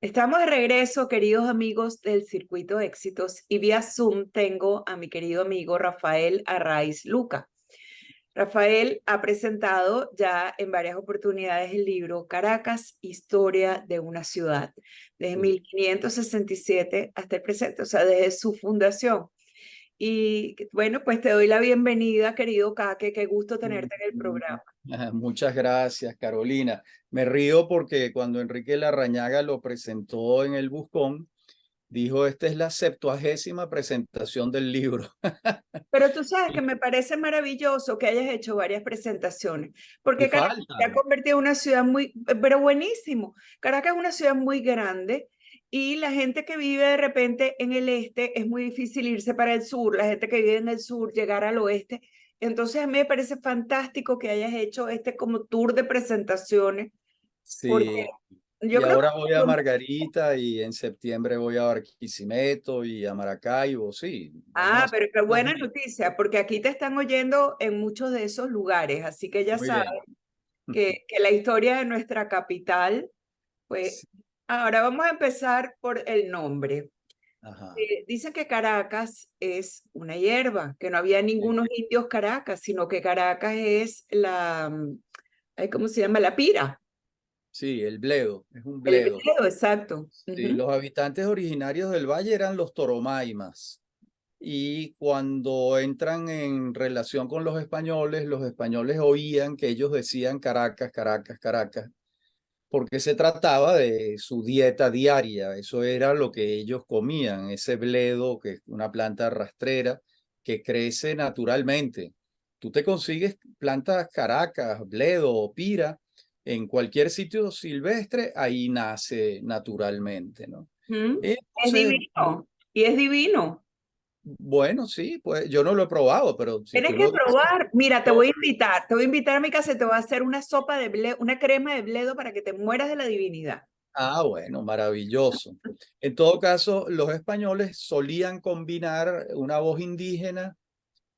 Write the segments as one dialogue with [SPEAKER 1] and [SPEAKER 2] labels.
[SPEAKER 1] Estamos de regreso, queridos amigos del Circuito de Éxitos, y vía Zoom tengo a mi querido amigo Rafael Arraiz Luca. Rafael ha presentado ya en varias oportunidades el libro Caracas, Historia de una ciudad, desde
[SPEAKER 2] Sí.
[SPEAKER 1] 1567 hasta el presente, o sea, desde su fundación. Y bueno, pues te doy la bienvenida, querido Caque, qué gusto tenerte en el programa.
[SPEAKER 2] Muchas gracias, Carolina. Me río porque cuando Enrique Larrañaga lo presentó en el Buscón, dijo, esta es la 70ª presentación del libro.
[SPEAKER 1] Pero tú sabes que me parece maravilloso que hayas hecho varias presentaciones,
[SPEAKER 2] Y
[SPEAKER 1] porque Caracas se ha
[SPEAKER 2] faltan.
[SPEAKER 1] convertido en una ciudad muy, pero buenísimo. Caracas es una ciudad muy grande y la gente que vive de repente en el este es muy difícil irse para el sur, la gente que vive en el sur llegar al oeste. Entonces a mí me parece fantástico que hayas hecho este como tour de presentaciones, porque
[SPEAKER 2] Sí.
[SPEAKER 1] yo
[SPEAKER 2] Y
[SPEAKER 1] creo que...
[SPEAKER 2] ahora voy a Margarita y en septiembre voy a Barquisimeto y a Maracaibo. Sí, vamos a
[SPEAKER 1] Ah,
[SPEAKER 2] hacer
[SPEAKER 1] pero qué
[SPEAKER 2] una
[SPEAKER 1] buena
[SPEAKER 2] gira.
[SPEAKER 1] noticia, porque aquí te están oyendo en muchos de esos lugares, así que ya
[SPEAKER 2] Muy
[SPEAKER 1] sabes
[SPEAKER 2] bien.
[SPEAKER 1] que la historia de nuestra capital, pues
[SPEAKER 2] Sí.
[SPEAKER 1] ahora vamos a empezar por el nombre.
[SPEAKER 2] Ajá.
[SPEAKER 1] Dice que Caracas es una hierba, que no había
[SPEAKER 2] Sí.
[SPEAKER 1] ningunos indios Caracas, sino que Caracas es la, ay, ¿cómo se llama? La pira,
[SPEAKER 2] Sí, el bledo, es un
[SPEAKER 1] el
[SPEAKER 2] bledo.
[SPEAKER 1] veredo, exacto.
[SPEAKER 2] Sí,
[SPEAKER 1] Ujú.
[SPEAKER 2] los habitantes originarios del valle eran los toromaimas. Y cuando entran en relación con los españoles oían que ellos decían Caracas, Caracas, Caracas, porque se trataba de su dieta diaria. Eso era lo que ellos comían, ese bledo, que es una planta rastrera que crece naturalmente. Tú te consigues plantas Caracas, bledo o pira en cualquier sitio silvestre, ahí nace naturalmente, ¿no?
[SPEAKER 1] Ujú. Es
[SPEAKER 2] Entonces,
[SPEAKER 1] divino, y es divino.
[SPEAKER 2] bueno, sí, pues yo no lo he probado, pero si
[SPEAKER 1] Tienes
[SPEAKER 2] tú
[SPEAKER 1] que
[SPEAKER 2] lo dices,
[SPEAKER 1] probar. Mira,
[SPEAKER 2] yo-
[SPEAKER 1] te voy a invitar a mi casa y te voy a hacer una sopa de bledo, una crema de bledo para que te mueras de la divinidad.
[SPEAKER 2] bueno, maravilloso. En todo caso, los españoles solían combinar una voz indígena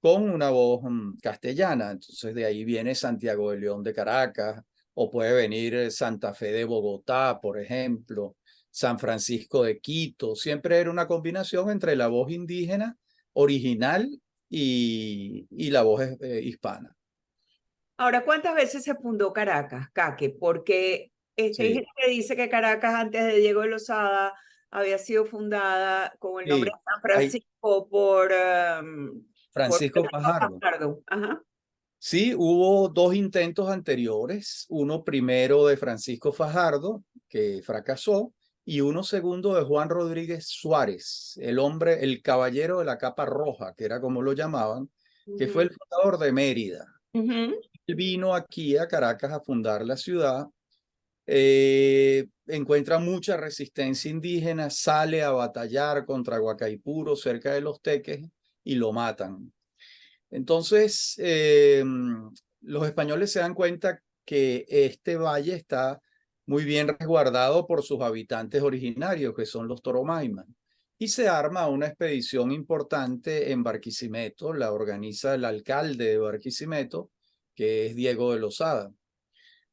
[SPEAKER 2] con una voz castellana. Entonces de ahí viene Santiago de León de Caracas, o puede venir Santa Fe de Bogotá, por ejemplo, San Francisco de Quito. Siempre era una combinación entre la voz indígena original y la voz hispana.
[SPEAKER 1] Ahora, ¿cuántas veces se fundó Caracas, Caque? Porque hay
[SPEAKER 2] Sí,
[SPEAKER 1] gente que dice que Caracas antes de Diego de Lozada había sido fundada con el nombre
[SPEAKER 2] sí.
[SPEAKER 1] de San
[SPEAKER 2] Hay
[SPEAKER 1] Francisco por
[SPEAKER 2] Francisco
[SPEAKER 1] Francisco
[SPEAKER 2] Fajardo.
[SPEAKER 1] Fajardo. Ajá.
[SPEAKER 2] Sí, hubo dos intentos anteriores, uno primero de Francisco Fajardo, que fracasó, y uno segundo de Juan Rodríguez Suárez, el hombre, el caballero de la capa roja, que era como lo llamaban, que fue
[SPEAKER 1] Ujú,
[SPEAKER 2] el fundador de Mérida.
[SPEAKER 1] ujú.
[SPEAKER 2] Él vino aquí a Caracas a fundar la ciudad, encuentra mucha resistencia indígena, sale a batallar contra Guacaipuro cerca de Los Teques y lo matan. Entonces, los españoles se dan cuenta que este valle está muy bien resguardado por sus habitantes originarios, que son los Toromaima. Y se arma una expedición importante en Barquisimeto, la organiza el alcalde de Barquisimeto, que es Diego de Lozada.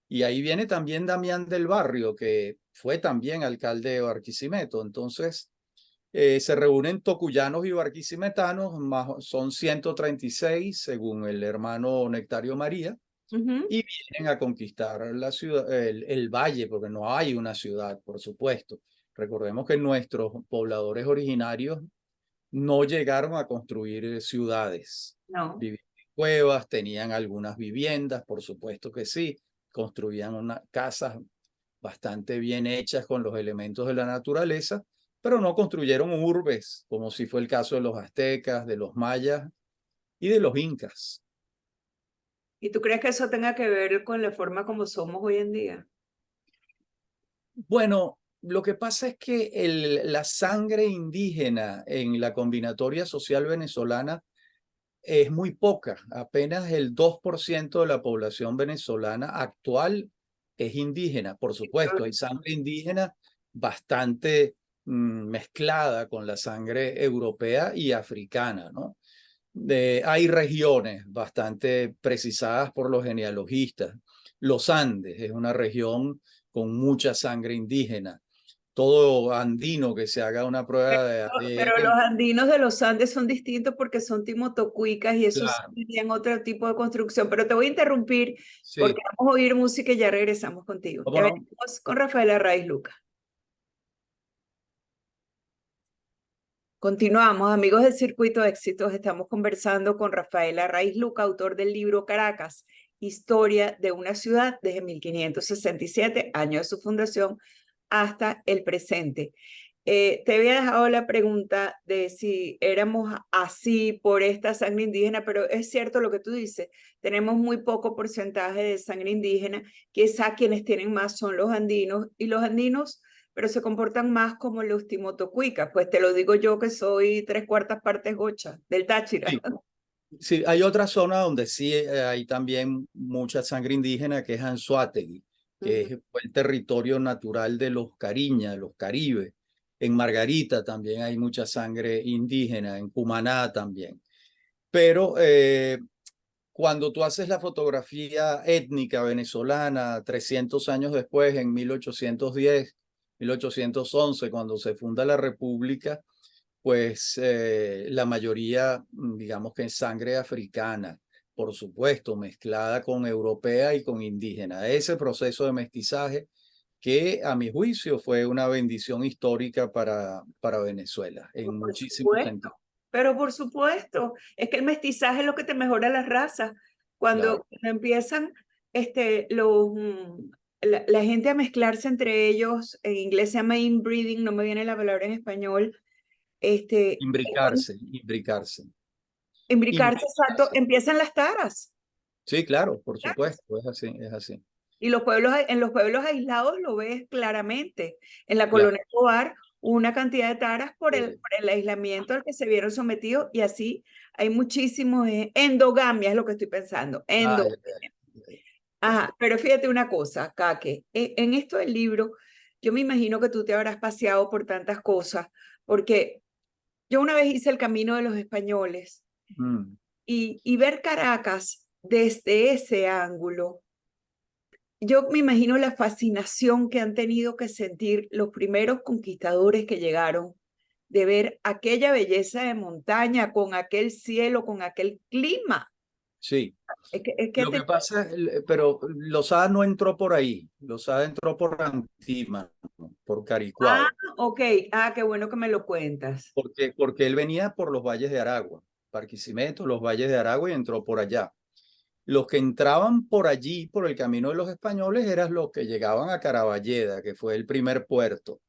[SPEAKER 2] Y ahí viene también Damián del Barrio, que fue también alcalde de Barquisimeto. Entonces, se reúnen tocuyanos y barquisimetanos, son 136 según el hermano Nectario María,
[SPEAKER 1] Ujú.
[SPEAKER 2] y vienen a conquistar la ciudad, el valle, porque no hay una ciudad, por supuesto. Recordemos que nuestros pobladores originarios no llegaron a construir ciudades.
[SPEAKER 1] No.
[SPEAKER 2] Vivían en cuevas, tenían algunas viviendas, por supuesto que sí, construían casas bastante bien hechas con los elementos de la naturaleza, pero no construyeron urbes, como si fue el caso de los aztecas, de los mayas y de los incas.
[SPEAKER 1] ¿Y tú crees que eso tenga que ver con la forma como somos hoy en día?
[SPEAKER 2] Bueno, lo que pasa es que la sangre indígena en la combinatoria social venezolana es muy poca. Apenas el 2% de la población venezolana actual es indígena. Por supuesto, hay sangre indígena bastante mezclada con la sangre europea y africana, ¿no? Hay regiones bastante precisadas por los genealogistas. Los Andes es una región con mucha sangre indígena. todo andino que se haga una prueba de
[SPEAKER 1] Pero los
[SPEAKER 2] ADN.
[SPEAKER 1] andinos de los Andes son distintos porque son timotocuicas y eso sí
[SPEAKER 2] Claro,
[SPEAKER 1] tienen otro tipo de construcción. Pero te voy a interrumpir porque
[SPEAKER 2] sí,
[SPEAKER 1] vamos a oír música y ya regresamos contigo.
[SPEAKER 2] ¿cómo
[SPEAKER 1] Ya
[SPEAKER 2] no?
[SPEAKER 1] venimos con Rafaela Raiz Luca. Continuamos, amigos del Circuito de Éxitos. Estamos conversando con Rafaela Raiz Luca, autor del libro Caracas, Historia de una ciudad desde 1567, año de su fundación, hasta el presente. Te había dejado la pregunta de si éramos así por esta sangre indígena, pero es cierto lo que tú dices, tenemos muy poco porcentaje de sangre indígena, quizá quienes tienen más son los andinos, y los andinos, pero se comportan más como los timotocuicas, pues te lo digo yo que soy 3/4 partes gocha del Táchira.
[SPEAKER 2] Sí, sí, hay otra zona donde sí hay también mucha sangre indígena, que es Anzoátegui, que
[SPEAKER 1] Ujú.
[SPEAKER 2] es fue el territorio natural de los Cariña, de los Caribe. En Margarita también hay mucha sangre indígena, en Cumaná también. Pero cuando tú haces la fotografía étnica venezolana 300 años después, en 1810, 1811, cuando se funda la República, pues la mayoría, digamos que es sangre africana, por supuesto, mezclada con europea y con indígena. Ese proceso de mestizaje que a mi juicio fue una bendición histórica para Venezuela, en
[SPEAKER 1] Por
[SPEAKER 2] muchísimos
[SPEAKER 1] supuesto,
[SPEAKER 2] sentidos.
[SPEAKER 1] pero por supuesto, es que el mestizaje es lo que te mejora las razas.
[SPEAKER 2] Claro,
[SPEAKER 1] Cuando empiezan la gente a mezclarse entre ellos, en inglés se llama inbreeding, no me viene la palabra en español, es cuando
[SPEAKER 2] imbricarse, imbricarse,
[SPEAKER 1] imbricarse, exacto,
[SPEAKER 2] imbricarse.
[SPEAKER 1] empiezan las taras.
[SPEAKER 2] Sí, claro, por supuesto, es así, es así.
[SPEAKER 1] Y en los pueblos aislados lo ves claramente. En la
[SPEAKER 2] Claro.
[SPEAKER 1] colonia Escobar, una cantidad de taras
[SPEAKER 2] eh,
[SPEAKER 1] por el aislamiento al que se vieron sometidos y así hay muchísimos endogamia, es lo que estoy pensando.
[SPEAKER 2] ah, ya, ya.
[SPEAKER 1] Ajá, pero fíjate una cosa, Kake, en esto del libro, yo me imagino que tú te habrás paseado por tantas cosas, porque yo una vez hice el Camino de los Españoles
[SPEAKER 2] Mm,
[SPEAKER 1] y ver Caracas desde ese ángulo. Yo me imagino la fascinación que han tenido que sentir los primeros conquistadores que llegaron de ver aquella belleza de montaña con aquel cielo, con aquel clima.
[SPEAKER 2] sí.
[SPEAKER 1] Es que
[SPEAKER 2] Lo que pasa, pero Lozada no entró por ahí. Lozada entró por Antímano, por
[SPEAKER 1] Ah,
[SPEAKER 2] Caricuao,
[SPEAKER 1] ok. Ah, qué bueno que me lo cuentas.
[SPEAKER 2] porque él venía por los valles de Aragua, Barquisimeto, los valles de Aragua, y entró por allá. Los que entraban por allí, por el camino de los españoles, eran los que llegaban a Caraballeda, que fue el primer puerto,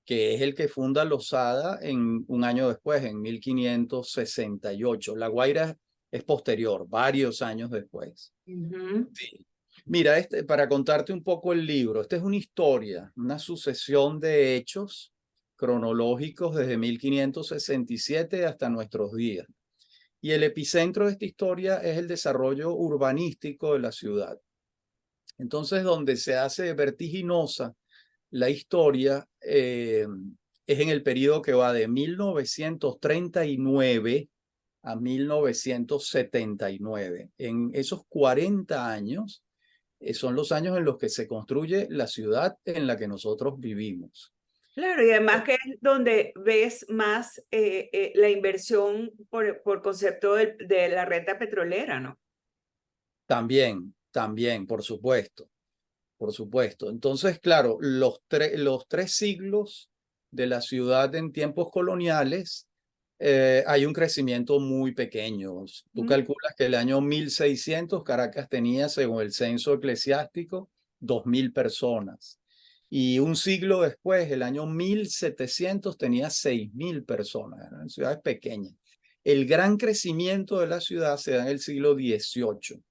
[SPEAKER 2] que es el que funda Lozada en un año después, en 1568. La Guaira es posterior, varios años después.
[SPEAKER 1] Ujú.
[SPEAKER 2] Sí. Mira, para contarte un poco el libro, esta es una historia, una sucesión de hechos cronológicos desde 1567 hasta nuestros días. Y el epicentro de esta historia es el desarrollo urbanístico de la ciudad. Entonces, donde se hace vertiginosa la historia es en el periodo que va de 1939 a 1979. En esos 40 años son los años en los que se construye la ciudad en la que nosotros vivimos.
[SPEAKER 1] Claro, y además que es donde ves más la inversión por concepto de la renta petrolera, ¿no?
[SPEAKER 2] También, también, por supuesto, por supuesto. Entonces, claro, los tres siglos de la ciudad en tiempos coloniales, hay un crecimiento muy pequeño. Tú
[SPEAKER 1] Ujú.
[SPEAKER 2] calculas que el año 1600 Caracas tenía, según el censo eclesiástico, 2000 personas. Y un siglo después, el año 1700, tenía 6000 personas. Eran ciudades pequeñas. El gran crecimiento de la ciudad se da en el siglo XVIII.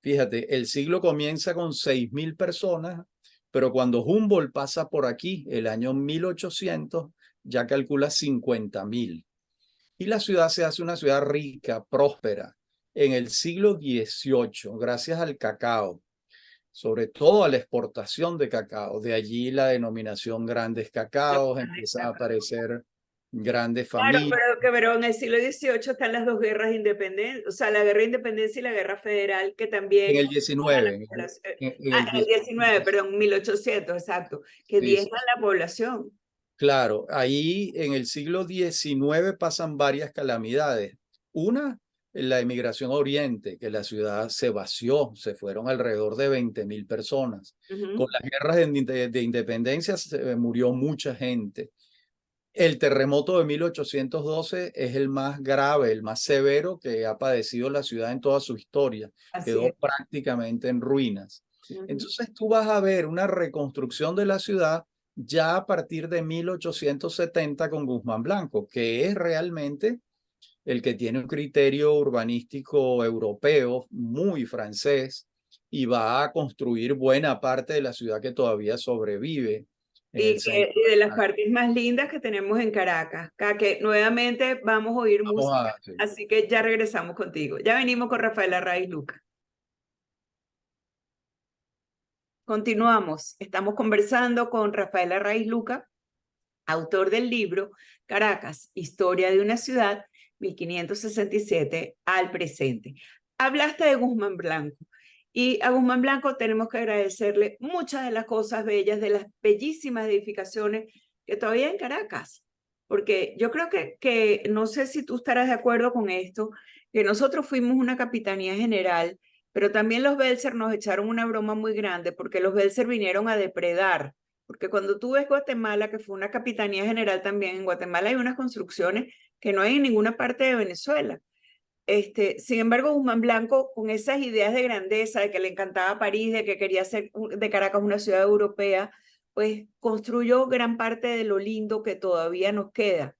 [SPEAKER 2] Fíjate, el siglo comienza con 6000 personas, pero cuando Humboldt pasa por aquí, el año 1800, ya calcula 50.000. Y la ciudad se hace una ciudad rica, próspera, en el siglo XVIII, gracias al cacao, sobre todo a la exportación de cacao. De allí la denominación grandes cacaos, empiezan a aparecer grandes
[SPEAKER 1] Claro,
[SPEAKER 2] familias.
[SPEAKER 1] pero en el siglo XVIII están las dos guerras de independencia, o sea, la guerra de independencia y la guerra federal, que
[SPEAKER 2] En
[SPEAKER 1] también
[SPEAKER 2] el 19,
[SPEAKER 1] población.
[SPEAKER 2] en
[SPEAKER 1] Ah,
[SPEAKER 2] el
[SPEAKER 1] en el 19,
[SPEAKER 2] 19,
[SPEAKER 1] perdón, 1800, exacto, que
[SPEAKER 2] sí,
[SPEAKER 1] diezman
[SPEAKER 2] sí.
[SPEAKER 1] la población.
[SPEAKER 2] Claro, ahí en el siglo XIX pasan varias calamidades. Una, la emigración a Oriente, que la ciudad se vació, se fueron alrededor de 20.000 personas. Con las guerras de independencia se murió mucha gente. El terremoto de 1812 es el más grave, el más severo que ha padecido la ciudad en toda su historia.
[SPEAKER 1] Así
[SPEAKER 2] Quedó
[SPEAKER 1] es.
[SPEAKER 2] prácticamente en ruinas.
[SPEAKER 1] Ujú.
[SPEAKER 2] Entonces tú vas a ver una reconstrucción de la ciudad ya a partir de 1870 con Guzmán Blanco, que es realmente el que tiene un criterio urbanístico europeo muy francés y va a construir buena parte de la ciudad que todavía sobrevive en el centro.
[SPEAKER 1] Y de las partes más lindas que tenemos en Caracas, que nuevamente vamos a oír
[SPEAKER 2] Vamos
[SPEAKER 1] música,
[SPEAKER 2] a, sí.
[SPEAKER 1] así que ya regresamos contigo. Ya venimos con Rafael Arraiz Luca. Continuamos. Estamos conversando con Rafael Arraiz Luca, autor del libro Caracas, Historia de una ciudad, 1567 al presente. Hablaste de Guzmán Blanco y a Guzmán Blanco tenemos que agradecerle muchas de las cosas bellas, de las bellísimas edificaciones que todavía hay en Caracas, porque yo creo que no sé si tú estarás de acuerdo con esto, que nosotros fuimos una capitanía general, pero también los Belser nos echaron una broma muy grande porque los Belser vinieron a depredar, porque cuando tú ves Guatemala, que fue una capitanía general también, en Guatemala hay unas construcciones que no hay en ninguna parte de Venezuela. Sin embargo, Guzmán Blanco, con esas ideas de grandeza, de que le encantaba París, de que quería hacer de Caracas una ciudad europea, pues construyó gran parte de lo lindo que todavía nos queda.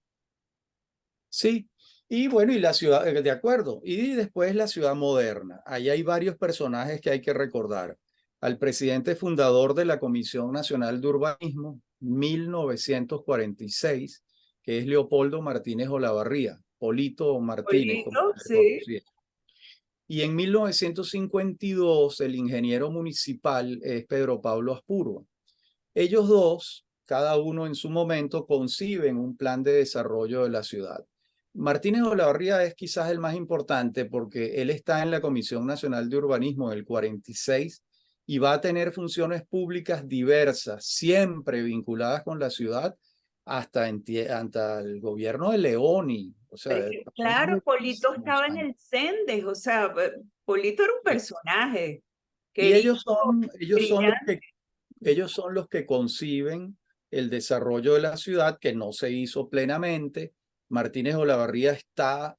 [SPEAKER 2] Sí, y bueno, y la ciudad, de acuerdo, y después la ciudad moderna. Ahí hay varios personajes que hay que recordar. Al presidente fundador de la Comisión Nacional de Urbanismo, 1946, que es Leopoldo Martínez Olavarría, Polito Martínez, como
[SPEAKER 1] Polito,
[SPEAKER 2] se le
[SPEAKER 1] sí.
[SPEAKER 2] conocía. Y en 1952, el ingeniero municipal es Pedro Pablo Aspuro. Ellos dos, cada uno en su momento, conciben un plan de desarrollo de la ciudad. Martínez Olavarría es quizás el más importante porque él está en la Comisión Nacional de Urbanismo del 46 y va a tener funciones públicas diversas, siempre vinculadas con la ciudad, hasta el gobierno de Leoni. O
[SPEAKER 1] Pero
[SPEAKER 2] sea,
[SPEAKER 1] es que,
[SPEAKER 2] pasó
[SPEAKER 1] claro, Polito
[SPEAKER 2] muchísimos
[SPEAKER 1] estaba en
[SPEAKER 2] años.
[SPEAKER 1] el Sendes, o sea, Polito era un personaje
[SPEAKER 2] Y
[SPEAKER 1] querido, brillante.
[SPEAKER 2] ellos son los que conciben el desarrollo de la ciudad, que no se hizo plenamente. Martínez Olavarría está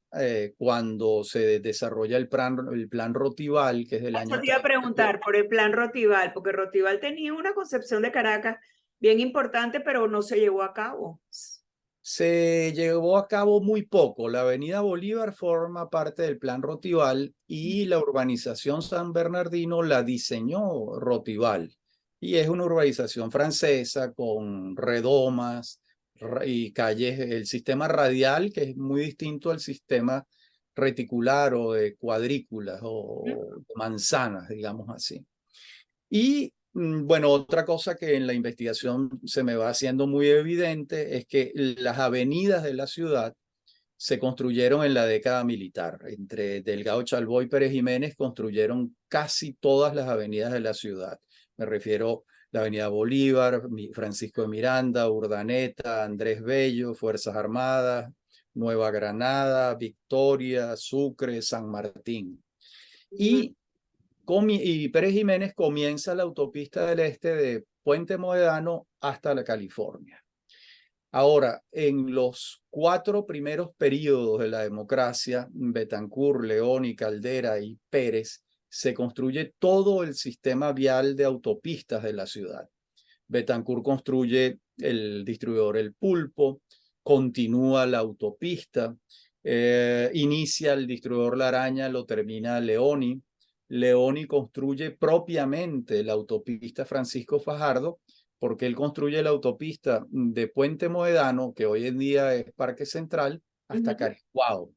[SPEAKER 2] cuando se desarrolla el plan Rotival, que es del
[SPEAKER 1] Eso
[SPEAKER 2] año
[SPEAKER 1] te iba a
[SPEAKER 2] 30.
[SPEAKER 1] preguntar por el plan Rotival, porque Rotival tenía una concepción de Caracas bien importante, pero no se llevó a cabo.
[SPEAKER 2] Se llevó a cabo muy poco. La Avenida Bolívar forma parte del plan Rotival y la urbanización San Bernardino la diseñó Rotival. Y es una urbanización francesa con redomas y calles, el sistema radial que es muy distinto al sistema reticular o de cuadrículas o manzanas, digamos así. Y bueno, otra cosa que en la investigación se me va haciendo muy evidente es que las avenidas de la ciudad se construyeron en la década militar. Entre Delgado Chalbó y Pérez Jiménez construyeron casi todas las avenidas de la ciudad. Me refiero a la Avenida Bolívar, Francisco de Miranda, Urdaneta, Andrés Bello, Fuerzas Armadas, Nueva Granada, Victoria, Sucre, San Martín.
[SPEAKER 1] Ujú.
[SPEAKER 2] Y Pérez Jiménez comienza la autopista del Este de Puente Moedano hasta la California. Ahora, en los 4 primeros periodos de la democracia, Betancur, León y Caldera y Pérez, se construye todo el sistema vial de autopistas de la ciudad. Betancur construye el distribuidor El Pulpo, continúa la autopista, inicia el distribuidor La Araña, lo termina Leoni. Leoni construye propiamente la autopista Francisco Fajardo, porque él construye la autopista de Puente Moedano, que hoy en día es Parque Central, hasta
[SPEAKER 1] Ujú.
[SPEAKER 2] Caricuao.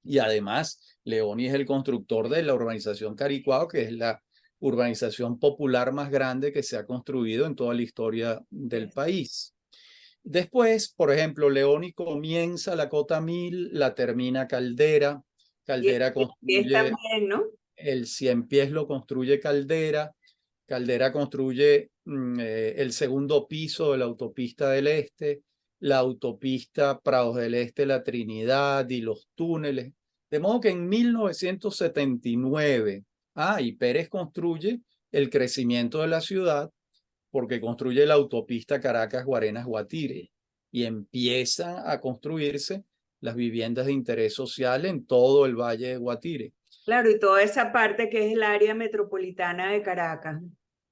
[SPEAKER 2] Y además, Leoni es el constructor de la urbanización Caricuao, que es la urbanización popular más grande que se ha construido en toda la historia del país. Después, por ejemplo, Leoni comienza la Cota 1000, la termina Caldera.
[SPEAKER 1] Y
[SPEAKER 2] Caldera
[SPEAKER 1] es
[SPEAKER 2] construye
[SPEAKER 1] también, ¿no?
[SPEAKER 2] el Cien Pies, lo construye Caldera. Caldera construye el segundo piso de la autopista del Este, la autopista Prados del Este, La Trinidad y los túneles. De modo que en 1979, y Pérez construye el crecimiento de la ciudad porque construye la autopista Caracas-Guarenas-Guatire y empiezan a construirse las viviendas de interés social en todo el Valle de Guatire.
[SPEAKER 1] Claro, y toda esa parte que es el área metropolitana de Caracas,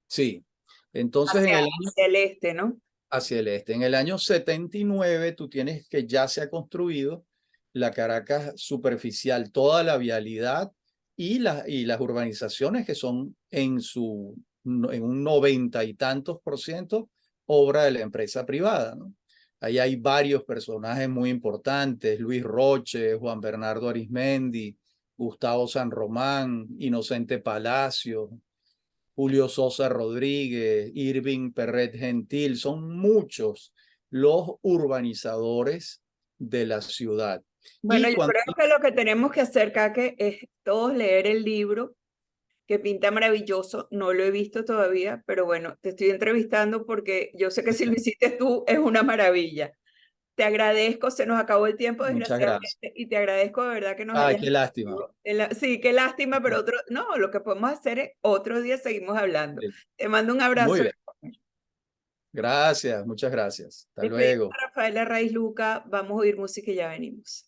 [SPEAKER 2] Sí, entonces en el año
[SPEAKER 1] hacia el este, ¿no?
[SPEAKER 2] hacia el este. En el año 79 tú tienes que ya se ha construido la Caracas superficial, toda la vialidad y las urbanizaciones que son en un 90 y tantos % obra de la empresa privada, ¿no? Ahí hay varios personajes muy importantes: Luis Roche, Juan Bernardo Arismendi, Gustavo San Román, Inocente Palacio, Julio Sosa Rodríguez, Irving Perret Gentil. Son muchos los urbanizadores de la ciudad.
[SPEAKER 1] Bueno,
[SPEAKER 2] Y
[SPEAKER 1] yo
[SPEAKER 2] cuando
[SPEAKER 1] creo que lo que tenemos que hacer, Kake, es todos leer el libro que pinta maravilloso. No lo he visto todavía, pero bueno, te estoy entrevistando porque yo sé que si lo hiciste tú es una maravilla. Te agradezco, se nos acabó el tiempo
[SPEAKER 2] muchas gracias.
[SPEAKER 1] desgraciadamente y te agradezco de verdad que nos
[SPEAKER 2] Ay,
[SPEAKER 1] hayas...
[SPEAKER 2] qué lástima.
[SPEAKER 1] Sí, qué lástima, pero no, lo que podemos hacer es otro día seguimos hablando.
[SPEAKER 2] Sí,
[SPEAKER 1] Te mando un
[SPEAKER 2] muy
[SPEAKER 1] abrazo.
[SPEAKER 2] bien. Gracias, muchas gracias. Hasta
[SPEAKER 1] Despedimos
[SPEAKER 2] luego.
[SPEAKER 1] a Rafaela Raiz Luca, vamos a oír música y ya venimos.